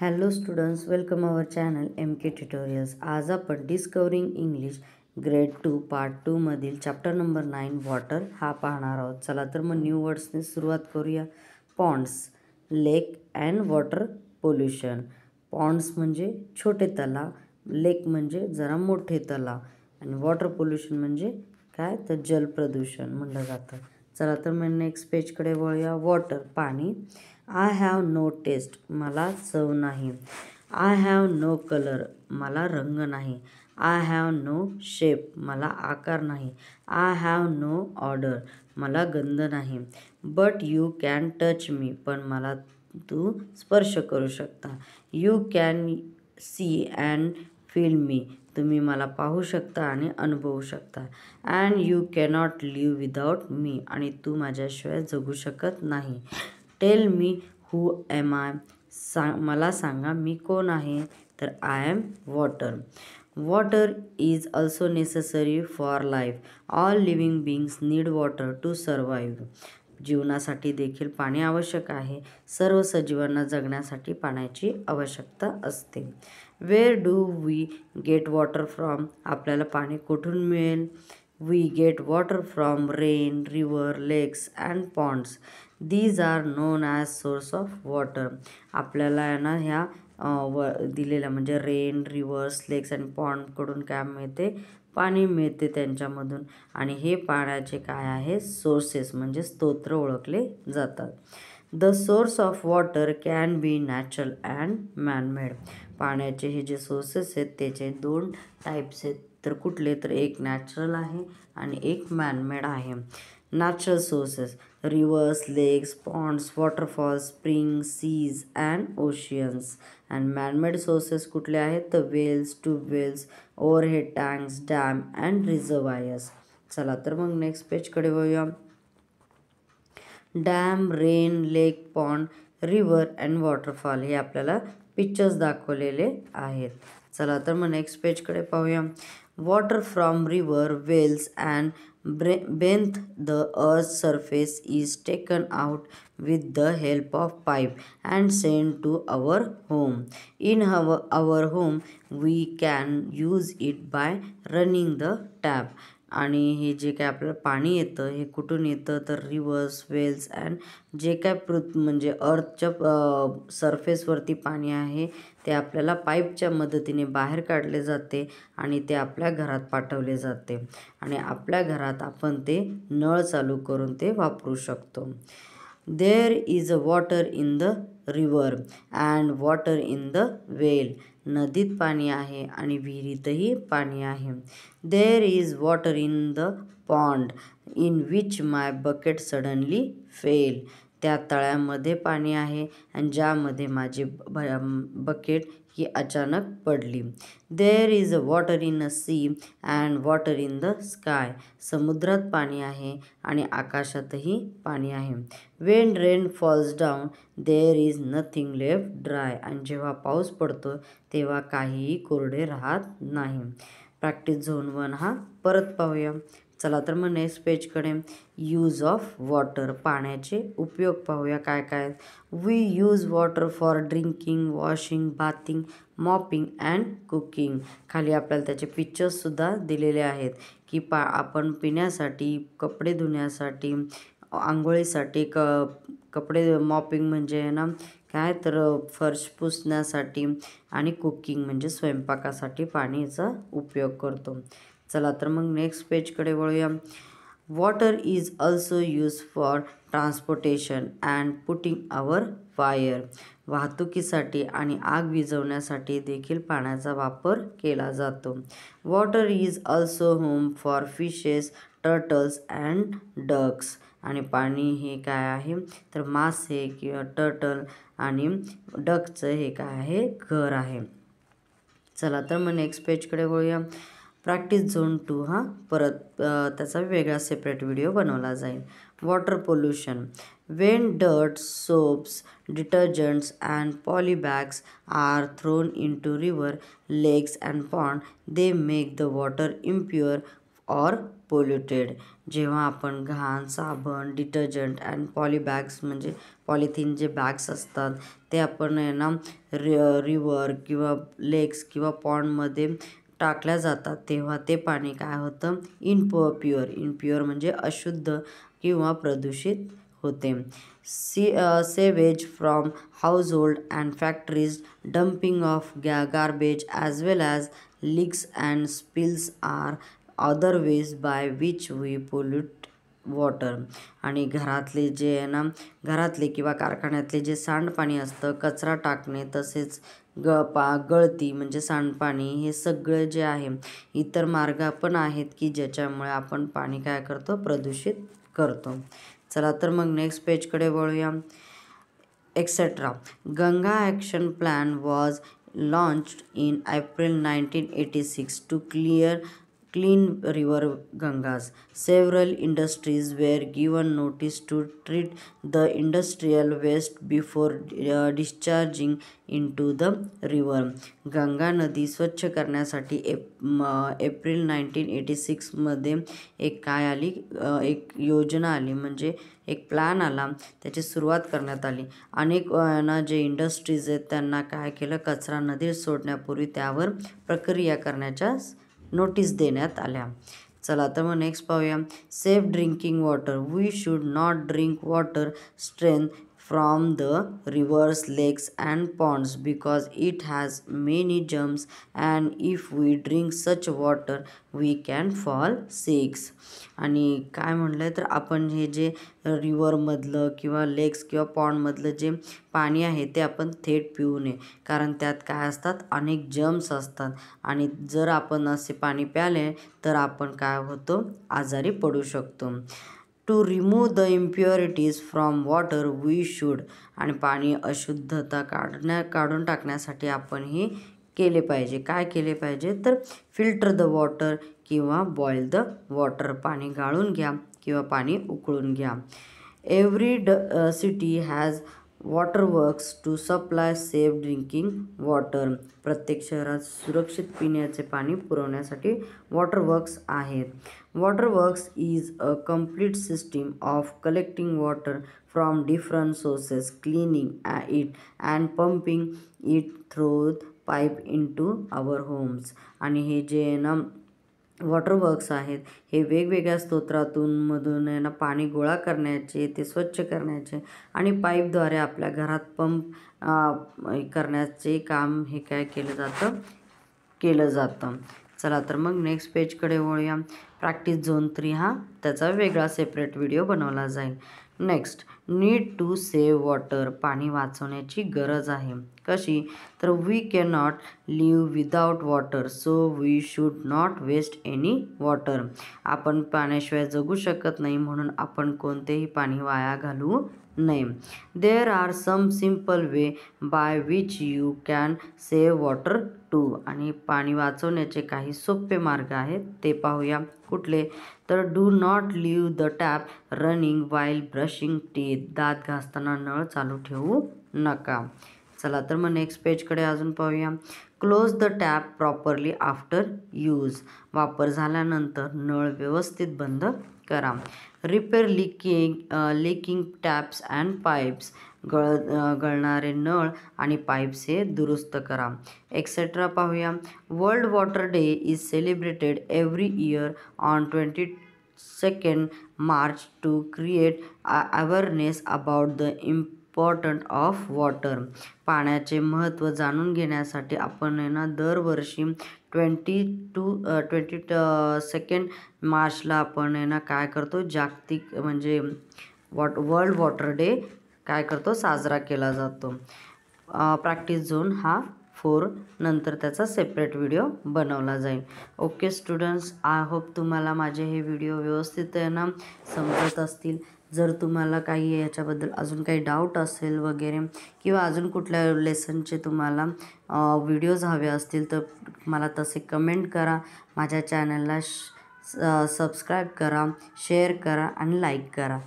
Hello students, welcome our channel MK tutorials. आज आपण discovering English grade 2 part 2 मधील chapter number 9 water हा पाहणार आहोत. चला तर मग न्यू वर्ड्सने सुरुवात करूया. Ponds, lake and water pollution. Ponds म्हणजे छोटे तलाव, लेक म्हणजे जरा मोठे तलाव आणि वॉटर पोल्युशन म्हणजे काय तर जल प्रदूषण म्हणलं जातं. चला तर मग नेक्स्ट पेजकडे वळूया. वॉटर, पाणी. आय हॅव नो टेस्ट, मला चव नाही. आय हॅव नो कलर, मला रंग नाही. आय हॅव नो शेप, मला आकार नाही. आय हॅव नो ऑर्डर, मला गंध नाही. But you can touch me, पण मला तू स्पर्श करू शकता. You can see and feel me, तुम्ही मला पाहू शकता आणि अनुभवू शकता. And you cannot live without me, आणि तू माझ्याशिवाय जगू शकत नाही. Tell me who am I, मला सांगा मी कोण आहे. तर I am water. Water is also necessary for life. All living beings need water to survive. जीवनासाठी देखील पाणी आवश्यक आहे. सर्व सजीवांना जगण्यासाठी पाण्याची आवश्यकता असते. Where do we get water from, आपल्याला पाणी कुठून मिळेल. We get water from rain, river, lakes and ponds. These are known as source of water. आपल्याला आहे ना ह्या दिलेल्या म्हणजे रेन, रिव्हर्स, लेक्स अँड पॉन्डकडून काय मिळते, पाणी मिळते त्यांच्यामधून. आणि हे पाण्याचे काय आहे, सोर्सेस म्हणजे स्तोत्र ओळखले जातात. The source of water can be natural and man-made. पाण्याचे हे जे सोर्सेस आहेत त्याचे दोन टाईप्स आहेत. तर कुठले, तर एक नॅचरल आहे आणि एक मॅनमेड आहे. Natural sources, rivers, lakes, ponds, waterfalls, spring, seas and oceans. And manmade sources कुठले आहेत, तर wells, tubewells, overhead tanks, dam and reservoirs. चला तर मग नेक्स्ट पेजकडे वळूया. Dam, rain, lake, pond, river and waterfall हे आपल्याला पिक्चर्स दाखवलेले आहेत. चला तर मग नेक्स्ट पेजकडे पाहूया. Water from river, wells and beneath the earth surface is taken out with the help of pipe and sent to our home. In our home we can use it by running the tap. आणि हे जे काय आपल्याला पाणी येतं हे कुठून येतं, तर रिव्हर्स, वेल्स अँड जे काय म्हणजे अर्थच्या सरफेसवरती पाणी आहे ते आपल्याला पाईपच्या मदतीने बाहेर काढले जाते आणि ते आपल्या घरात पाठवले जाते आणि आपल्या घरात आपण ते नळ चालू करून ते वापरू शकतो. There is water in the river and water in the well. नदीत पाणी आहे आणि विहिरीतही पाणी आहे. There is water in the pond in which my bucket suddenly fell. त्या तळ्यामध्ये पाणी आहे आणि ज्यामध्ये माझी बकेट ही अचानक पडली. There is water in a sea and water in the sky. समुद्रात पाणी आहे आणि आकाशातही पाणी आहे. When rain falls down there is nothing left dry. आणि जेव्हा पाऊस पडतो तेव्हा काहीही कोरडे राहत नाही. प्रॅक्टिस झोन 1 हा परत पाहूया. चला तर मग नेक्स्ट पेजकडे. यूज ऑफ वॉटर, पाण्याचे उपयोग पाहूया काय काय. We use water for drinking, washing, bathing, mopping and cooking. खाली आपल्याला त्याचे पिक्चर्ससुद्धा दिलेले आहेत की आपण पिण्यासाठी, कपडे धुण्यासाठी, आंघोळीसाठी, कपडे मॉपिंग म्हणजे ना काय तर फर्श पुसण्यासाठी आणि कुकिंग म्हणजे स्वयंपाकासाठी पाणीचा उपयोग करतो. चला तर मग नेक्स्ट पेजकडे वळूया. Water is also use for transportation and putting our fire. वाहतुकीसाठी आणि आग विझवण्यासाठी देखील पाण्याचा वापर केला जातो. Water is also home for fishes, turtles and ducks. आणि पाणी हे काय आहे, तर मासे किंवा टर्टल आणि डकचं हे काय आहे, घर आहे. चला तर मग नेक्स्ट पेजकडे वळूया. प्रॅक्टिस झोन 2 हा परत त्याचा वेगळा सेपरेट व्हिडिओ बनवला जाईल. Water pollution. When dirt, soaps, detergents and polybags are thrown in to river, lakes and pond, they make the water impure or polluted. जेव्हा आपण घाण, साबण, डिटर्जंट अँड पॉलीबॅग्स म्हणजे पॉलिथिन जे बॅग्स असतात ते आपण आहे ना रिव्हर किंवा लेक्स किंवा पॉन्डमध्ये टाकल्या जातात, तेव्हा ते पाणी काय होतं, इनप्युअर म्हणजे अशुद्ध किंवा प्रदूषित होते. Sewage from household and factories, dumping of garbage as well as leaks and spills are other ways by which we pollute water. आणि घरातले जे आहे ना, घरातले किंवा कारखान्यातले जे सांडपाणी असतं, कचरा टाकणे, तसेच गळती म्हणजे सांडपाणी, हे सगळं जे आहे इतर मार्ग पण आहेत की ज्याच्यामुळे आपण पाणी काय करतो, प्रदूषित करतो. चला तर मग नेक्स्ट पेजकडे वळूया. Etcetera. Ganga action plan was launched in April 1986 to clean river Gangas. Several industries were given notice to treat the industrial waste before discharging into the river. Ganga नदी स्वच्छ करण्यासाठी एप्रिल 1986मध्ये एक काय आली, एक योजना आली, म्हणजे एक प्लॅन आला, त्याची सुरुवात करण्यात आली. अनेक जे इंडस्ट्रीज आहेत त्यांना काय केलं, कचरा नदीत सोडण्यापूर्वी त्यावर प्रक्रिया करण्याच्या नोटीस देण्यात आल्या. चला तर मग नेक्स्ट पाहूया. Safe drinking water. We should not drink water strain from the rivers, lakes and ponds because it has many germs and if we drink such water we can fall sick. आणि काय म्हणलं तर आपण हे जे रिव्हरमधलं किंवा लेक्स किंवा पॉन्डमधलं जे पाणी आहे ते आपण थेट पिऊ नये, कारण त्यात काय असतात, अनेक जर्म्स असतात आणि जर आपण असे पाणी प्याले तर आपण काय होतो, आजारी पडू शकतो. To remove the impurities from water we should. आणि पाणी अशुद्धता काढून टाकण्यासाठी आपण हे केले पाहिजे. काय केले पाहिजे तर फिल्टर द वॉटर किंवा बॉईल द वॉटर. पाणी गाळून घ्या किंवा पाणी उकळून घ्या. Every city has water works to supply safe drinking water. प्रत्येक शहरात सुरक्षित पिण्याचे पाणी पुरवण्यासाठी वॉटर वर्क्स आहेत. Water works is a complete system of collecting water from different sources, cleaning it and pumping it through pipe into our homes. आणि हे जे ना वॉटर वर्क्स आहेत हे वेगवेगळ्या स्त्रोतांमधून ना पाणी गोळा करण्याचे, ते स्वच्छ करण्याचे आणि पाईपद्वारे आपल्या घरात पंप करण्याचे काम हे काय केलं जातं. चला तर मग नेक्स्ट पेजकडे वळूया. प्रॅक्टिस झोन 3 हा त्याचा वेगळा सेपरेट व्हिडिओ बनवला जाईल. Next, need to save water. पाणी वाचवण्याची गरज आहे. कशी तर we can not live without water so we should not waste any water. आपण पाण्याशिवाय जगू शकत नाही, म्हणून आपण कोणतेही पाणी वाया घालवू नये. There are some simple way by which you can save water too. आणि पाणी वाचवण्याचे काही सोपे मार्ग आहेत, ते पाहूया. कुठले तर do not leave the tap running while brushing teeth. दात घासताना नळ चालू ठेवू नका. चला तर मग नेक्स्ट पेजकडे अजून पाहूया. Close the tap properly after use. वापर झाल्यानंतर नळ व्यवस्थित बंद करा. Repair leaking taps and pipes. गळणारे नळ आणि पाईप्स हे दुरुस्त करा. एक्सेट्रा पाहूया. World water day is celebrated every year on 22nd March to create awareness about the important of water. पाण्याचे महत्त्व जाणून घेण्यासाठी आपण ना दरवर्षी 22nd मार्चला आपण ना काय करतो, जागतिक म्हणजे वर्ल्ड वॉटर डे काय करतो, साजरा केला जातो. प्रॅक्टिस झोन हा 4 नंतर त्याचा सेपरेट व्हिडिओ बनवला जाईल. ओके स्टुडंट्स, आय होप तुम्हाला माझे हे व्हिडिओ व्यवस्थित ना समजत असतील. जर तुम्हाला काही याच्याबद्दल अजून काही डाऊट असेल वगैरे किंवा अजून कुठल्या लेसनचे तुम्हाला व्हिडिओज हवे असतील तर मला तसे कमेंट करा. माझ्या चॅनलला सबस्क्राईब करा, शेअर करा आणि लाईक करा.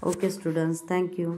Okay students, thank you.